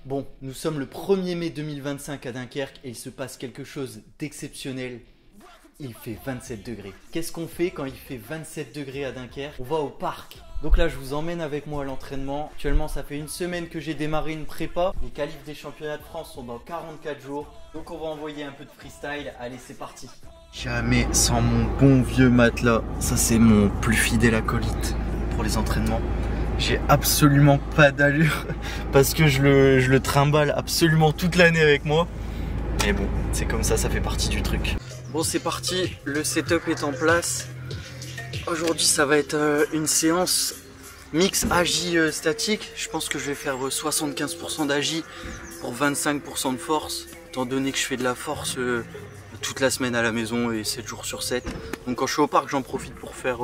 Bon, nous sommes le 1er mai 2025 à Dunkerque et il se passe quelque chose d'exceptionnel. Il fait 27 degrés. Qu'est-ce qu'on fait quand il fait 27 degrés à Dunkerque? On va au parc. Donc là, je vous emmène avec moi à l'entraînement. Actuellement, ça fait une semaine que j'ai démarré une prépa. Les qualifs des championnats de France sont dans 44 jours. Donc on va envoyer un peu de freestyle. Allez, c'est parti. Jamais sans mon bon vieux matelas. Ça, c'est mon plus fidèle acolyte pour les entraînements. J'ai absolument pas d'allure parce que je le trimballe absolument toute l'année avec moi. Mais bon, c'est comme ça fait partie du truc. Bon, c'est parti, le setup est en place. Aujourd'hui, ça va être une séance mix agi statique. Je pense que je vais faire 75% d'agi pour 25% de force, étant donné que je fais de la force toute la semaine à la maison et 7 jours sur 7. Donc quand je suis au parc, j'en profite pour faire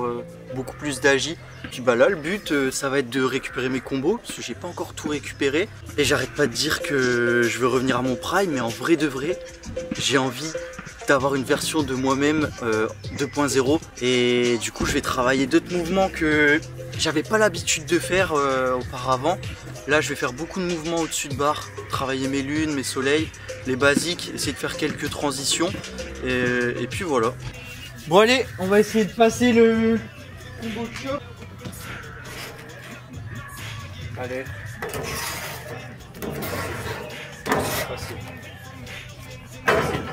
beaucoup plus d'agi. Puis bah là, le but, ça va être de récupérer mes combos, parce que j'ai pas encore tout récupéré. Et j'arrête pas de dire que je veux revenir à mon prime, mais en vrai de vrai, j'ai envie d'avoir une version de moi-même 2.0. Et du coup, je vais travailler d'autres mouvements que j'avais pas l'habitude de faire auparavant. Là, je vais faire beaucoup de mouvements au-dessus de barre, travailler mes lunes, mes soleils, les basiques, essayer de faire quelques transitions. Et puis voilà. Bon allez, on va essayer de passer le combo de choc. Allez.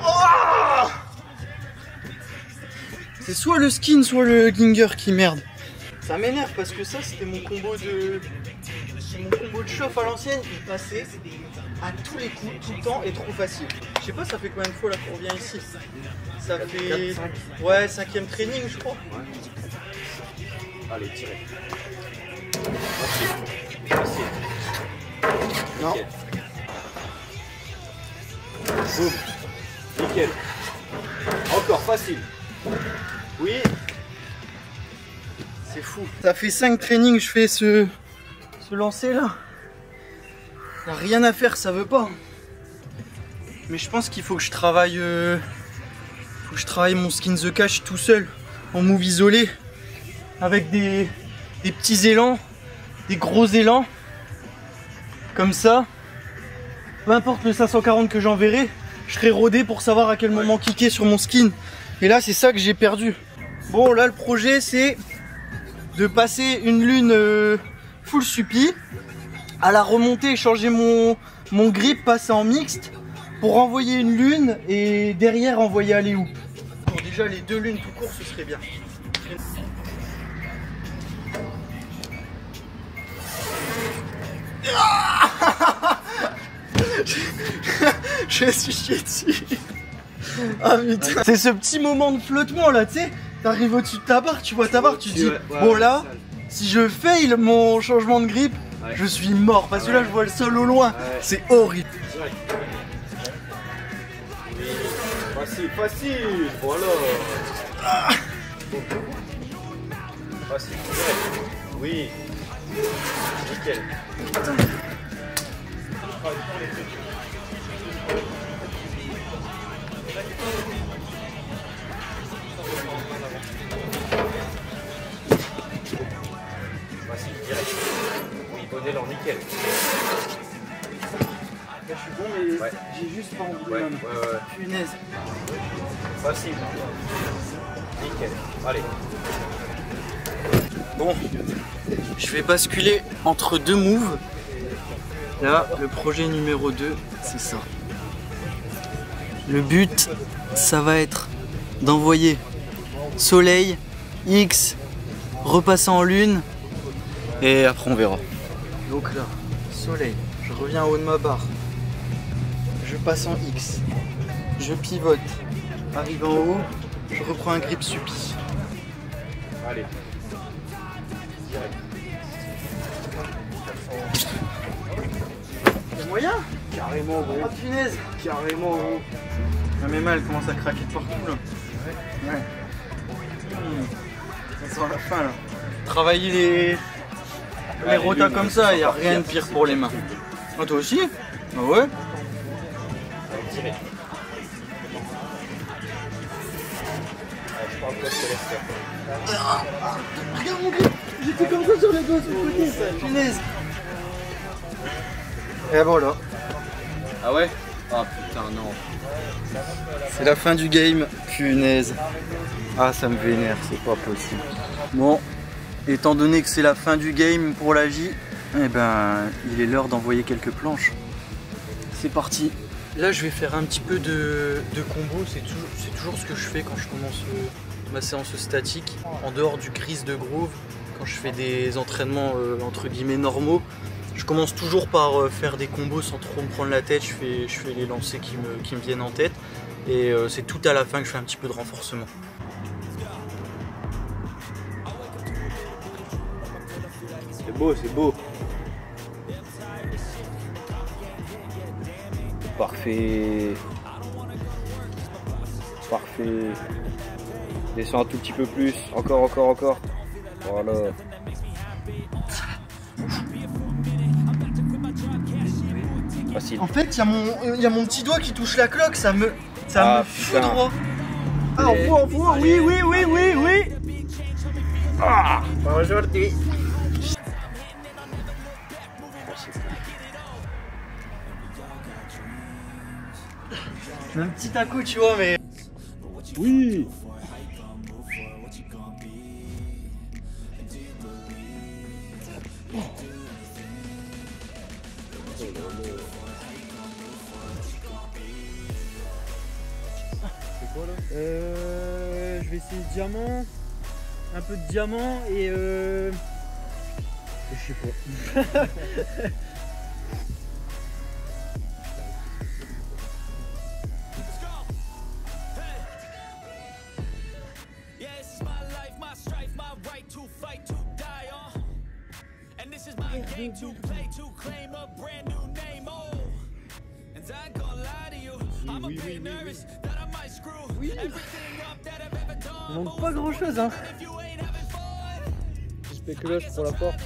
Oh, c'est soit le skin, soit le ginger qui merde. Ça m'énerve parce que ça, c'était mon combo de... Mon combo de chauffe à l'ancienne, il passait à tous les coups, tout le temps, et trop facile. Je sais pas, ça fait combien de fois là qu'on revient ici? Ça fait... 4, 5. Ouais, 5e training, je crois. Ouais. Allez, tirez. Facile. Non. Boum. Nickel. Encore facile. Oui. C'est fou. Ça fait 5 trainings, je fais ce lancer là. Y a rien à faire, ça veut pas. Mais je pense qu'il faut que je travaille mon skin the cache tout seul, en move isolé, avec des petits élans, des gros élans, comme ça. Peu importe le 540 que j'enverrai, je serai rodé pour savoir à quel moment kicker sur mon skin. Et là, c'est ça que j'ai perdu. Bon, là, le projet, c'est de passer une lune full suppi, à la remontée, changer mon grip, passer en mixte, pour envoyer une lune et derrière envoyer à les hoops. Bon, déjà, les 2 lunes tout court, ce serait bien. Je me suis chié dessus. Ah putain. C'est ce petit moment de flottement là, tu sais. T'arrives au-dessus de ta barre, tu vois ta barre, tu te dis bon là, si je fail mon changement de grip, je suis mort parce que là je vois le sol au loin. C'est horrible. Facile, facile. Voilà. Facile. Oui. Nickel. Putain. Facile, direct. Oui, bon élan, nickel. Là, je suis bon, mais j'ai juste pas envie de punaise. Facile. Nickel. Allez. Bon, je vais basculer entre 2 moves. Là, le projet numéro 2, c'est ça. Le but, ça va être d'envoyer soleil, X, repasser en lune, et après on verra. Donc là, soleil, je reviens au haut de ma barre, je passe en X, je pivote, arrive en haut, je reprends un grip suppi. Allez. Y'a moyen? Carrément gros. Ah punaise. Carrément gros. Ah mais mal, elle commence à craquer de partout là. Ouais. Ça sent la fin là. Travailler les rotas comme ça, y a rien de pire pour les mains. Ah toi aussi? Ah ouais? Tirez. Je parle pas de Regarde mon grip. J'étais comme ça sur les doigts sur le côté. Punaise. Et voilà. Ah ouais? Ah putain, non. C'est la fin du game, punaise. Ah, ça me vénère, c'est pas possible. Bon, étant donné que c'est la fin du game pour la J, eh ben, il est l'heure d'envoyer quelques planches. C'est parti. Là, je vais faire un petit peu de combo. C'est toujours ce que je fais quand je commence ma séance statique. En dehors du grise de groove, quand je fais des entraînements entre guillemets normaux, je commence toujours par faire des combos sans trop me prendre la tête. Je fais les lancers qui me viennent en tête. Et c'est tout à la fin que je fais un petit peu de renforcement. C'est beau, c'est beau. Parfait. Parfait. Descends un tout petit peu plus. Encore, encore, encore. Voilà. Facile. En fait, il y a mon petit doigt qui touche la cloque, ça me fout droit. Ah, on voit, oui. Ah, aujourd'hui. Un petit à coup, tu vois, mais. Oui. Je vais essayer diamant, un peu de diamant et je sais pas. Oui. Il manque pas grand chose, hein. Je fais que là, je prends la porte.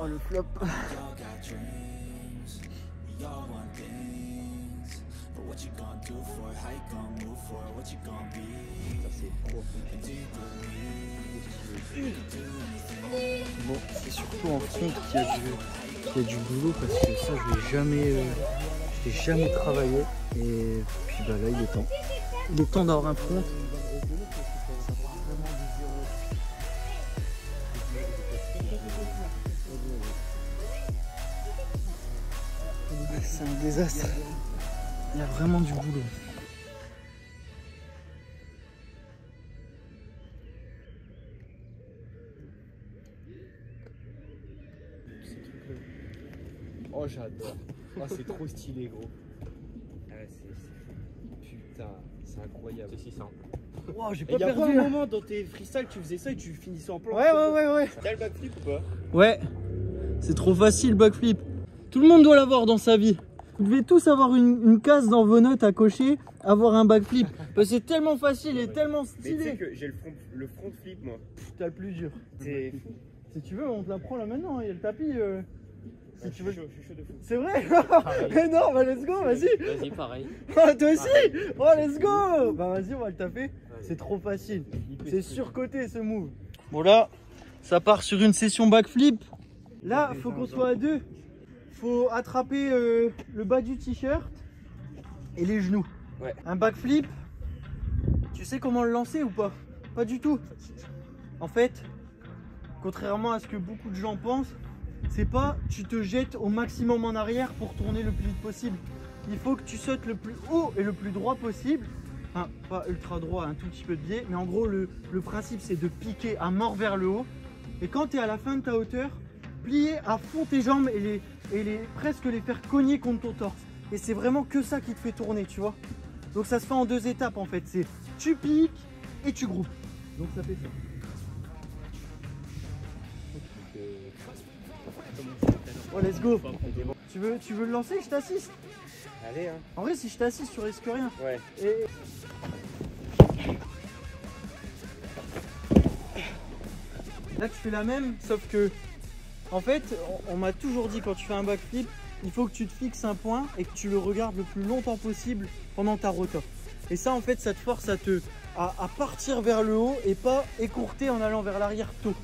Oh le flop. Bon, c'est surtout en front qu'il y a du boulot parce que ça je l'ai jamais travaillé et puis bah là il est temps d'avoir un front. C'est un désastre, il y a vraiment du boulot. Oh j'adore. Oh c'est trop stylé gros. Ah, putain, c'est incroyable. C'est si simple. Wow, j'ai Il pas y a perdu pas un là. moment dans tes freestyles tu faisais ça et tu finissais en plan. Ouais. T'as le backflip ou pas? Ouais, c'est trop facile backflip. Tout le monde doit l'avoir dans sa vie. Vous devez tous avoir une case dans vos notes à cocher, avoir un backflip. Parce que c'est tellement facile et tellement Mais tu sais stylé. que j'ai le front flip moi. T'as le plus dur. C'est fou. Si tu veux, on te l'apprend là maintenant, il y a le tapis. Si tu veux. Je suis chaud de fou. C'est vrai? Mais non, bah let's go, vas-y. Vas-y, pareil. Ah, toi aussi? Oh, let's go. Bah vas-y, on va le taper. C'est trop facile. C'est surcoté ce move. Bon là, ça part sur une session backflip. Là, faut qu'on soit à deux. Faut attraper le bas du t-shirt et les genoux. Ouais. Un backflip, tu sais comment le lancer ou pas? Pas du tout. En fait, contrairement à ce que beaucoup de gens pensent, c'est pas tu te jettes au maximum en arrière pour tourner le plus vite possible. Il faut que tu sautes le plus haut et le plus droit possible. Enfin, pas ultra droit, un tout petit peu de biais, mais en gros le principe c'est de piquer à mort vers le haut. Et quand tu es à la fin de ta hauteur, plier à fond tes jambes et presque les faire cogner contre ton torse. Et c'est vraiment que ça qui te fait tourner, tu vois. Donc ça se fait en deux étapes en fait. C'est tu piques et tu groupes. Donc ça fait ça. Oh let's go. Tu veux le lancer? Je t'assiste. Allez hein. En vrai si je t'assiste tu risques rien. Ouais. Et... Là tu fais la même sauf que en fait on m'a toujours dit quand tu fais un backflip il faut que tu te fixes un point et que tu le regardes le plus longtemps possible pendant ta rota. Et ça, en fait, ça te force à partir vers le haut et pas écourter en allant vers l'arrière tôt.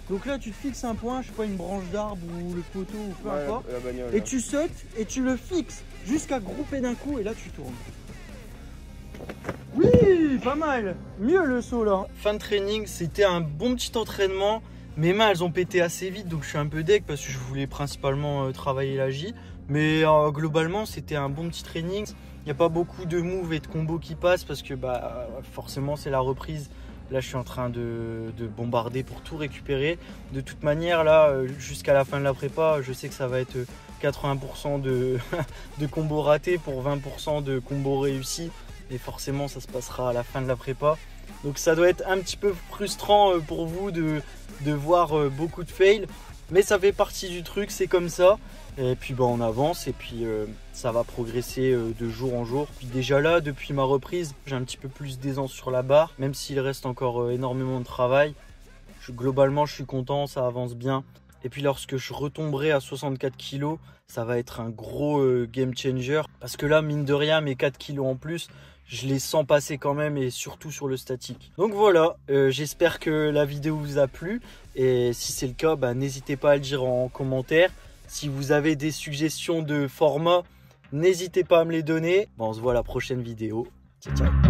Donc là, tu te fixes un point, je sais pas, une branche d'arbre ou le poteau ou peu importe. La bagnole, et tu sautes et tu le fixes jusqu'à grouper d'un coup et là, tu tournes. Oui, pas mal. Mieux le saut là. Fin de training, c'était un bon petit entraînement. Mes mains, elles ont pété assez vite, donc je suis un peu deg parce que je voulais principalement travailler la J. Mais globalement, c'était un bon petit training. Il n'y a pas beaucoup de moves et de combos qui passent parce que forcément, c'est la reprise. Là, je suis en train de bombarder pour tout récupérer. De toute manière, là, jusqu'à la fin de la prépa, je sais que ça va être 80% de combos ratés pour 20% de combos réussis. Et forcément, ça se passera à la fin de la prépa. Donc ça doit être un petit peu frustrant pour vous de voir beaucoup de fails. Mais ça fait partie du truc, c'est comme ça. Et puis on avance et puis ça va progresser de jour en jour. Puis déjà là, depuis ma reprise, j'ai un petit peu plus d'aisance sur la barre. Même s'il reste encore énormément de travail. Globalement, je suis content, ça avance bien. Et puis lorsque je retomberai à 64 kg, ça va être un gros game changer. Parce que là, mine de rien, mes 4 kg en plus, je les sens passer quand même et surtout sur le statique. Donc voilà, j'espère que la vidéo vous a plu. Et si c'est le cas, n'hésitez pas à le dire en commentaire. Si vous avez des suggestions de format, n'hésitez pas à me les donner. On se voit à la prochaine vidéo. Ciao, ciao.